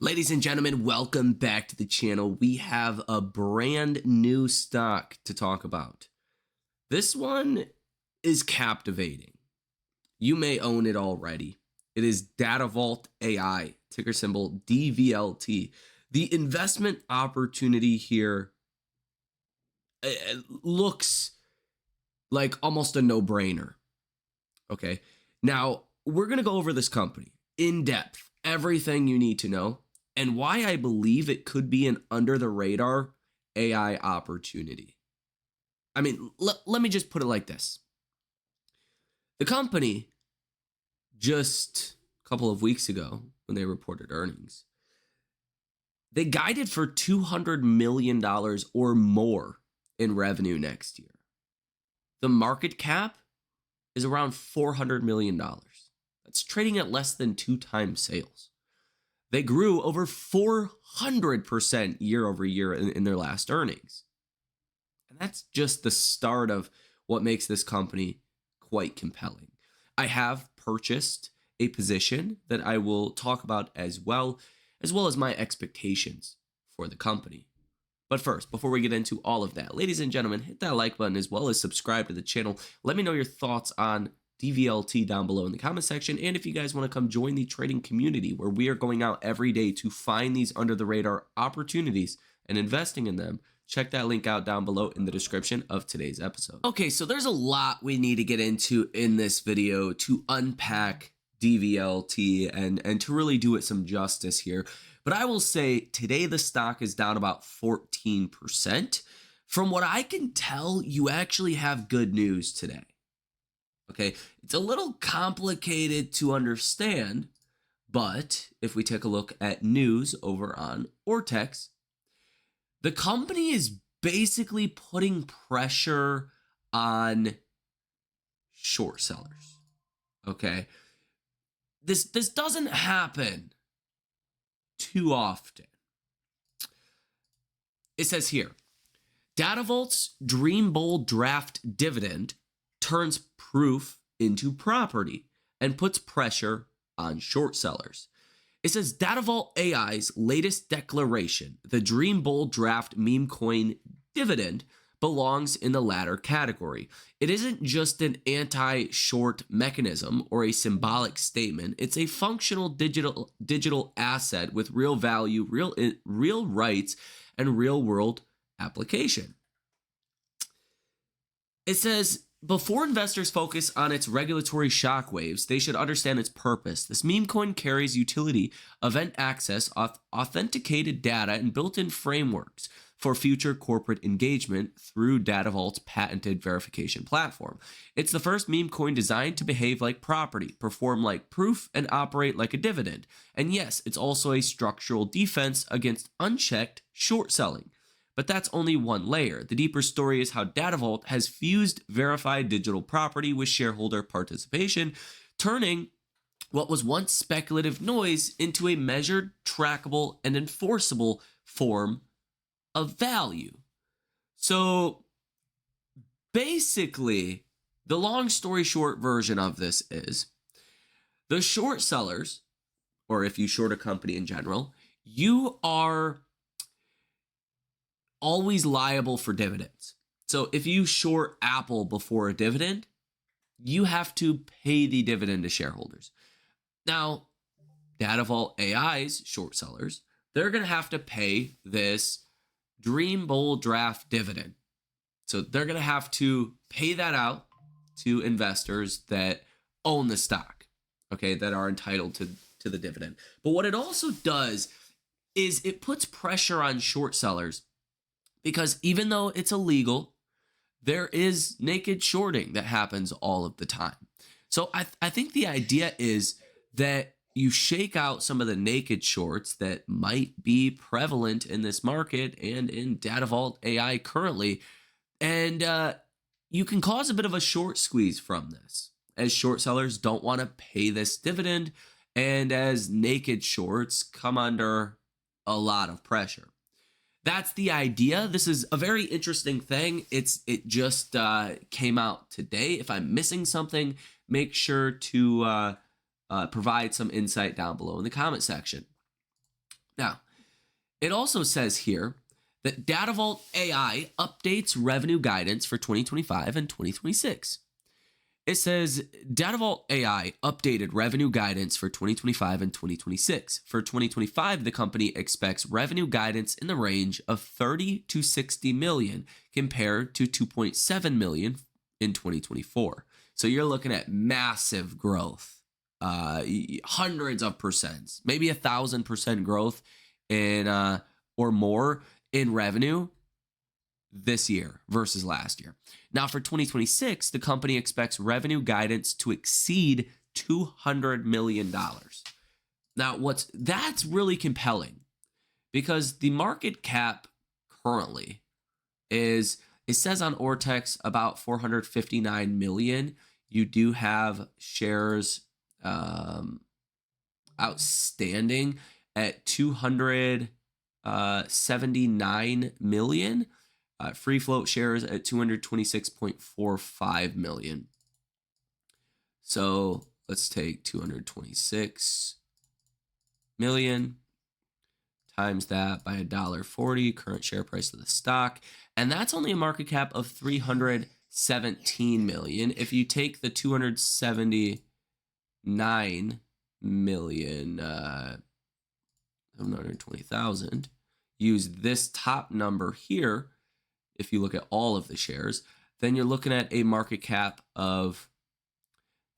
Ladies and gentlemen, welcome back to the channel. We have a brand new stock to talk about. This one is captivating. You may own it already. It is Datavault AI, ticker symbol DVLT. The investment opportunity here looks like almost a no-brainer. Okay, now we're going to go over this company in depth, everything you need to know, and why I believe it could be an under-the-radar AI opportunity. I mean, let me just put it like this. The company, just a couple of weeks ago when they reported earnings, they guided for $200 million or more in revenue next year. The market cap is around $400 million. That's trading at less than 2 times sales. They grew over 400% year over year in their last earnings. And that's just the start of what makes this company quite compelling. I have purchased a position that I will talk about as well as my expectations for the company. But first, before we get into all of that, ladies and gentlemen, hit that like button as well as subscribe to the channel. Let me know your thoughts on DVLT down below in the comment section. And if you guys want to come join the trading community where we are going out every day to find these under the radar opportunities and investing in them, check that link out down below in the description of today's episode. Okay, so there's a lot we need to get into in this video to unpack DVLT and to really do it some justice here. But I will say today the stock is down about 14%. From what I can tell, you actually have good news today. Okay, it's a little complicated to understand, but if we take a look at news over on Ortex, the company is basically putting pressure on short sellers. Okay, this doesn't happen too often. It says here, Datavault's Dream Bowl draft dividend turns proof into property and puts pressure on short sellers. It says Datavault AI's latest declaration, the Dream Bowl draft Memecoin dividend, belongs in the latter category. It isn't just an anti-short mechanism or a symbolic statement. It's a functional digital asset with real value, real rights, and real-world application. It says, before investors focus on its regulatory shockwaves, they should understand its purpose. This Memecoin carries utility, event access, authenticated data, and built-in frameworks for future corporate engagement through Datavault's patented verification platform. It's the first Memecoin designed to behave like property, perform like proof, and operate like a dividend. And yes, it's also a structural defense against unchecked short selling. But that's only one layer. The deeper story is how Datavault has fused verified digital property with shareholder participation, turning what was once speculative noise into a measured, trackable, and enforceable form of value. So basically, the long story short version of this is the short sellers, or if you short a company in general, you are always liable for dividends. So if you short Apple before a dividend, you have to pay the dividend to shareholders. Now, Datavault AI's short sellers, they're going to have to pay this Dream Bowl draft dividend. So they're going to have to pay that out to investors that own the stock, okay, that are entitled to the dividend. But what it also does is it puts pressure on short sellers, because even though it's illegal, there is naked shorting that happens all of the time. So I think the idea is that you shake out some of the naked shorts that might be prevalent in this market and in Datavault AI currently, and you can cause a bit of a short squeeze from this, as short sellers don't want to pay this dividend, and as naked shorts come under a lot of pressure. That's the idea. This is a very interesting thing. It just came out today. If I'm missing something, make sure to provide some insight down below in the comment section. Now, it also says here that Datavault AI updates revenue guidance for 2025 and 2026. It says Datavault AI updated revenue guidance for 2025 and 2026. For 2025, the company expects revenue guidance in the range of 30 to 60 million compared to 2.7 million in 2024. So you're looking at massive growth, hundreds of percents, maybe 1,000% growth in or more in revenue this year versus last year. Now for 2026, the company expects revenue guidance to exceed $200 million. Now that's really compelling because the market cap currently is, it says on Ortex about 459 million. You do have shares outstanding at 279 million. Free float shares at 226.45 million. So let's take 226 million times that by $1.40, current share price of the stock. And that's only a market cap of 317 million. If you take the 279 million, 120,000, use this top number here, if you look at all of the shares, then you're looking at a market cap of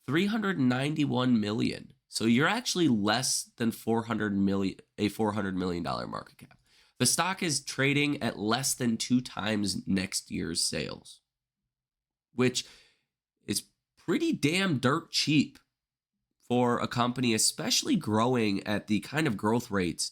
391 million. So you're actually less than 400 million, a $400 million market cap. The stock is trading at less than 2 times next year's sales, which is pretty damn dirt cheap for a company, especially growing at the kind of growth rates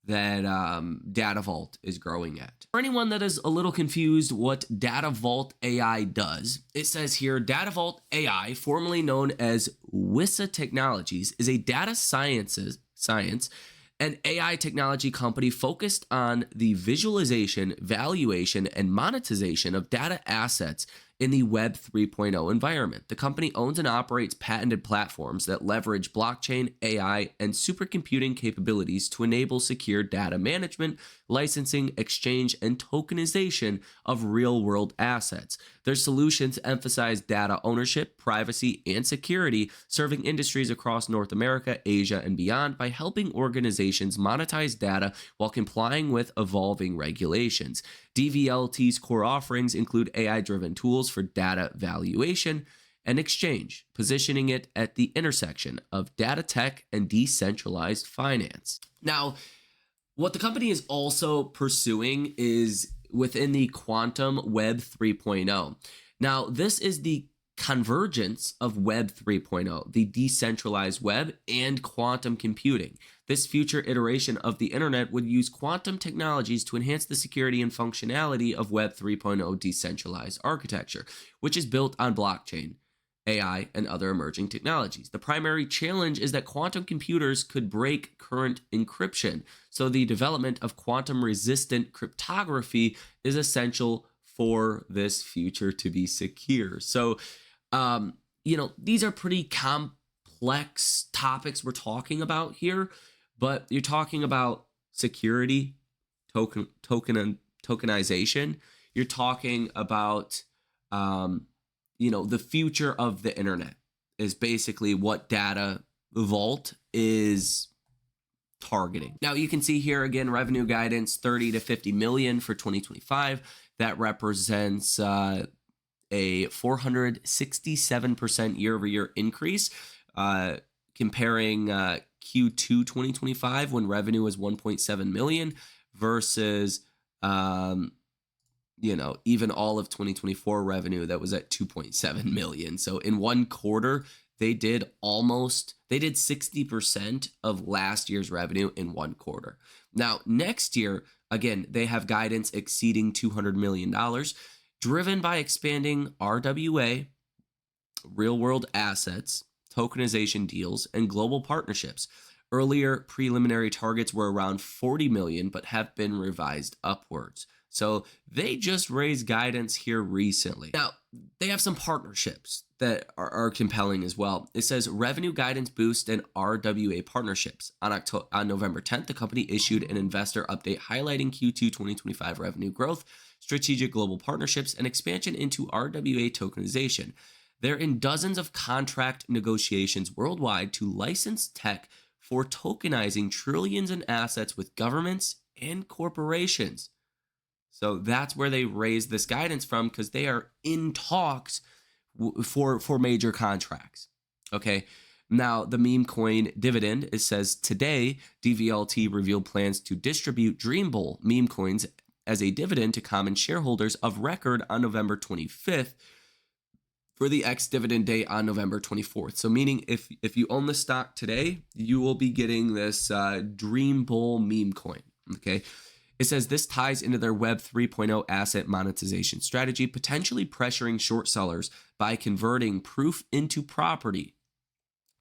that Datavault is growing at. For anyone that is a little confused what Datavault AI does, it says here, Datavault AI, formerly known as WISA Technologies, is a data science and AI technology company focused on the visualization, valuation, and monetization of data assets in the Web 3.0 environment. The company owns and operates patented platforms that leverage blockchain, AI, and supercomputing capabilities to enable secure data management, licensing, exchange, and tokenization of real-world assets. Their solutions emphasize data ownership, privacy, and security, serving industries across North America, Asia, and beyond by helping organizations monetize data while complying with evolving regulations. DVLT's core offerings include AI-driven tools for data valuation and exchange, positioning it at the intersection of data tech and decentralized finance. Now, what the company is also pursuing is within the quantum Web 3.0. Now, this is the convergence of Web 3.0, the decentralized web, and quantum computing. This future iteration of the internet would use quantum technologies to enhance the security and functionality of Web 3.0 decentralized architecture, which is built on blockchain, AI, and other emerging technologies. The primary challenge is that quantum computers could break current encryption, so the development of quantum-resistant cryptography is essential for this future to be secure. So, these are pretty complex topics we're talking about here, but you're talking about security, tokenization. You're talking about, the future of the internet is basically what Datavault is targeting. Now you can see here again, revenue guidance 30 to 50 million for 2025. That represents a 467% year-over-year increase, comparing Q2 2025 when revenue was 1.7 million versus even all of 2024 revenue that was at 2.7 million. So in one quarter, they did 60% of last year's revenue in one quarter. Now, next year, again, they have guidance exceeding $200 million, driven by expanding RWA, real-world assets, tokenization deals, and global partnerships. Earlier preliminary targets were around 40 million, but have been revised upwards. So they just raised guidance here recently. Now, they have some partnerships that are compelling as well. It says revenue guidance boost and RWA partnerships. On November 10th, the company issued an investor update highlighting Q2 2025 revenue growth, strategic global partnerships, and expansion into RWA tokenization. They're in dozens of contract negotiations worldwide to license tech for tokenizing trillions in assets with governments and corporations. So that's where they raised this guidance from, because they are in talks for major contracts. Okay. Now, the Memecoin dividend, it says today, DVLT revealed plans to distribute Dream Bowl meme coins as a dividend to common shareholders of record on November 25th for the ex-dividend date on November 24th. So meaning if you own the stock today, you will be getting this Dream Bowl meme coin. Okay. It says this ties into their Web 3.0 asset monetization strategy, potentially pressuring short sellers by converting proof into property.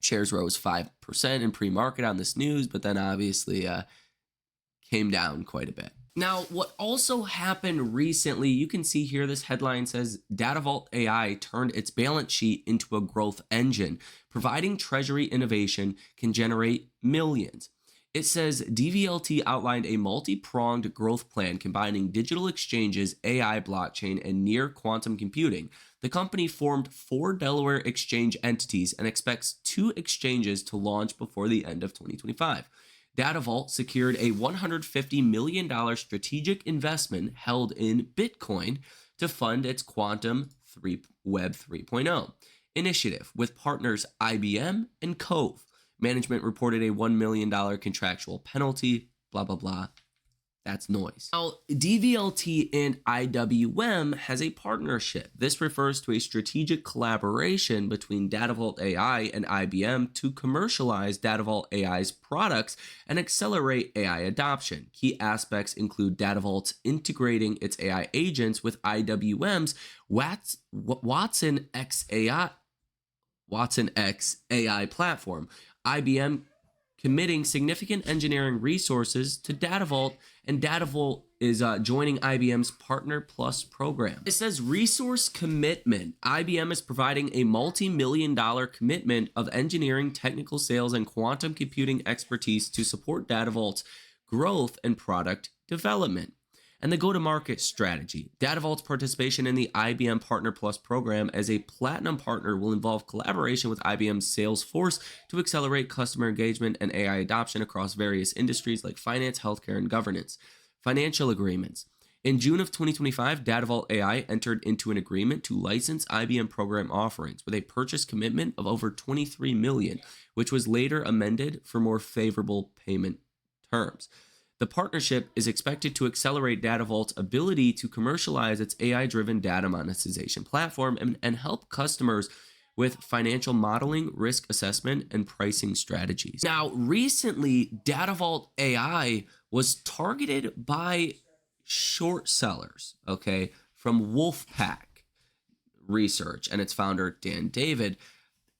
Shares rose 5% in pre-market on this news, but then obviously came down quite a bit. Now, what also happened recently, you can see here this headline says Datavault AI turned its balance sheet into a growth engine, providing treasury innovation can generate millions. It says DVLT outlined a multi-pronged growth plan combining digital exchanges, AI, blockchain, and near quantum computing. The company formed 4 Delaware exchange entities and expects 2 exchanges to launch before the end of 2025. Datavault secured a $150 million strategic investment held in Bitcoin to fund its Quantum Web 3.0 initiative with partners IBM and Cove. Management reported a $1 million contractual penalty, blah, blah, blah. That's noise. Now, DVLT and IWM has a partnership. This refers to a strategic collaboration between Datavault AI and IBM to commercialize Datavault AI's products and accelerate AI adoption. Key aspects include Datavault integrating its AI agents with IWM's Watson X AI platform. IBM committing significant engineering resources to Datavault, and Datavault is joining IBM's Partner Plus program. It says resource commitment. IBM is providing a multi-million-dollar commitment of engineering, technical sales, and quantum computing expertise to support Datavault's growth and product development. And the go-to-market strategy. Datavault's participation in the IBM Partner Plus program as a platinum partner will involve collaboration with IBM's sales force to accelerate customer engagement and AI adoption across various industries like finance, healthcare, and governance. Financial agreements. In June of 2025, Datavault AI entered into an agreement to license IBM program offerings with a purchase commitment of over $23 million, which was later amended for more favorable payment terms. The partnership is expected to accelerate Datavault's ability to commercialize its AI-driven data monetization platform and help customers with financial modeling, risk assessment, and pricing strategies. Now, recently, Datavault AI was targeted by short sellers, okay, from Wolfpack Research and its founder, Dan David.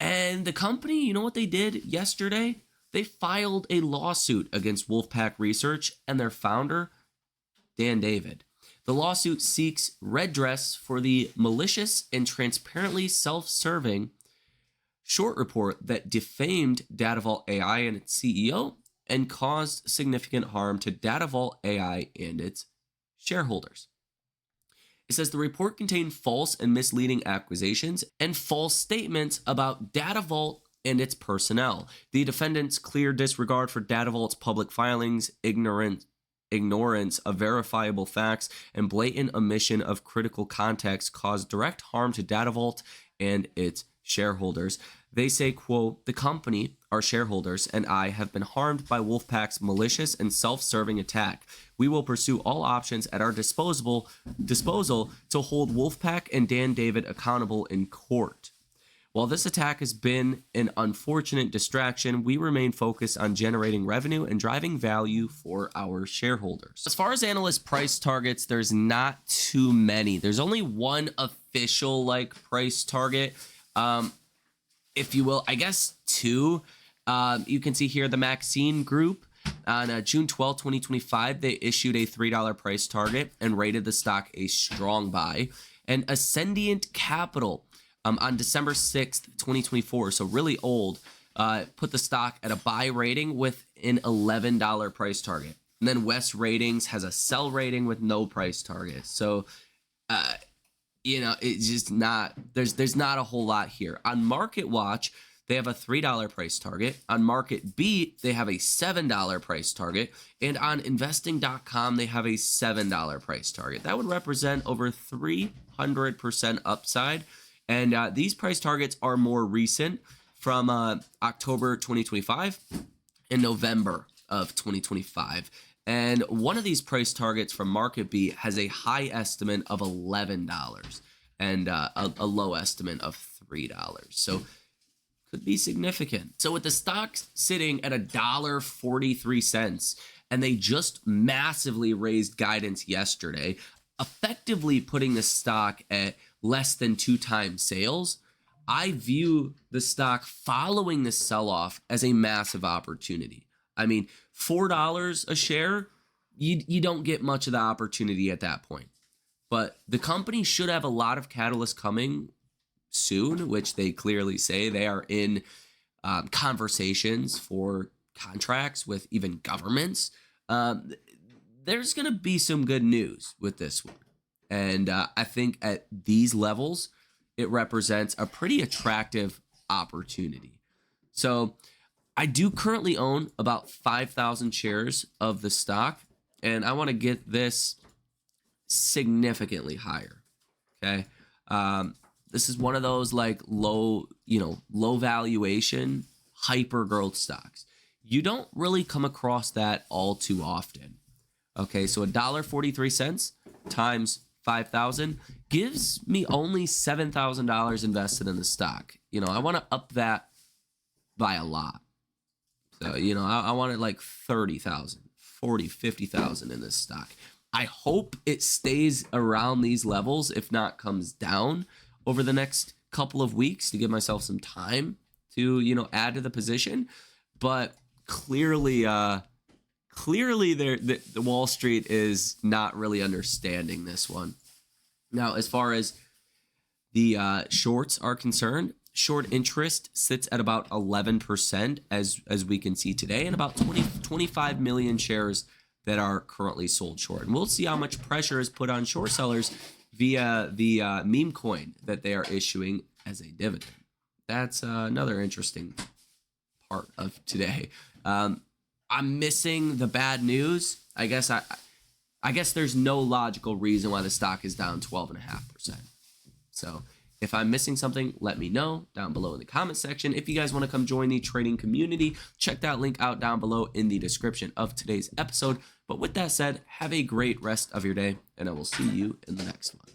And the company, you know what they did yesterday? They filed a lawsuit against Wolfpack Research and their founder, Dan David. The lawsuit seeks redress for the malicious and transparently self-serving short report that defamed Datavault AI and its CEO and caused significant harm to Datavault AI and its shareholders. It says the report contained false and misleading accusations and false statements about Datavault and its personnel. The defendant's clear disregard for Datavault's public filings, ignorance of verifiable facts, and blatant omission of critical context caused direct harm to Datavault and its shareholders. They say, quote, the company, our shareholders, and I have been harmed by Wolfpack's malicious and self-serving attack. We will pursue all options at our disposal to hold Wolfpack and Dan David accountable in court. While this attack has been an unfortunate distraction, we remain focused on generating revenue and driving value for our shareholders. As far as analyst price targets, there's not too many. There's only one official price target, if you will. I guess 2. You can see here the Maxine Group. On June 12, 2025, they issued a $3 price target and rated the stock a strong buy. And Ascendient Capital on December 6th, 2024, so really old, put the stock at a buy rating with an $11 price target. And then West Ratings has a sell rating with no price target. So, it's just not, there's not a whole lot here. On Market Watch, they have a $3 price target. On Market Beat, they have a $7 price target. And on investing.com, they have a $7 price target. That would represent over 300% upside. And these price targets are more recent, from October 2025 and November of 2025. And one of these price targets from MarketBeat has a high estimate of $11 and a low estimate of $3. So could be significant. So with the stock sitting at $1.43, and they just massively raised guidance yesterday, effectively putting the stock at less than 2 times sales, I view the stock following this sell-off as a massive opportunity. I mean, $4 a share, you don't get much of the opportunity at that point. But the company should have a lot of catalysts coming soon, which they clearly say. They are in conversations for contracts with even governments. There's going to be some good news with this one. And I think at these levels, it represents a pretty attractive opportunity. So I do currently own about 5,000 shares of the stock, and I want to get this significantly higher. Okay. This is one of those like low valuation, hyper growth stocks. You don't really come across that all too often. Okay. So $1.43 times 5,000 gives me only $7,000 invested in the stock. I want to up that by a lot. So, I wanted like 30,000, 40, 50,000 in this stock. I hope it stays around these levels, if not comes down over the next couple of weeks to give myself some time to, add to the position. But clearly, the Wall Street is not really understanding this one. Now, as far as the shorts are concerned, short interest sits at about 11% as we can see today, and about 25 million shares that are currently sold short. And we'll see how much pressure is put on short sellers via the Memecoin that they are issuing as a dividend. That's another interesting part of today. I'm missing the bad news. I guess there's no logical reason why the stock is down 12.5%. So if I'm missing something, let me know down below in the comment section. If you guys want to come join the trading community, check that link out down below in the description of today's episode. But with that said, have a great rest of your day, and I will see you in the next one.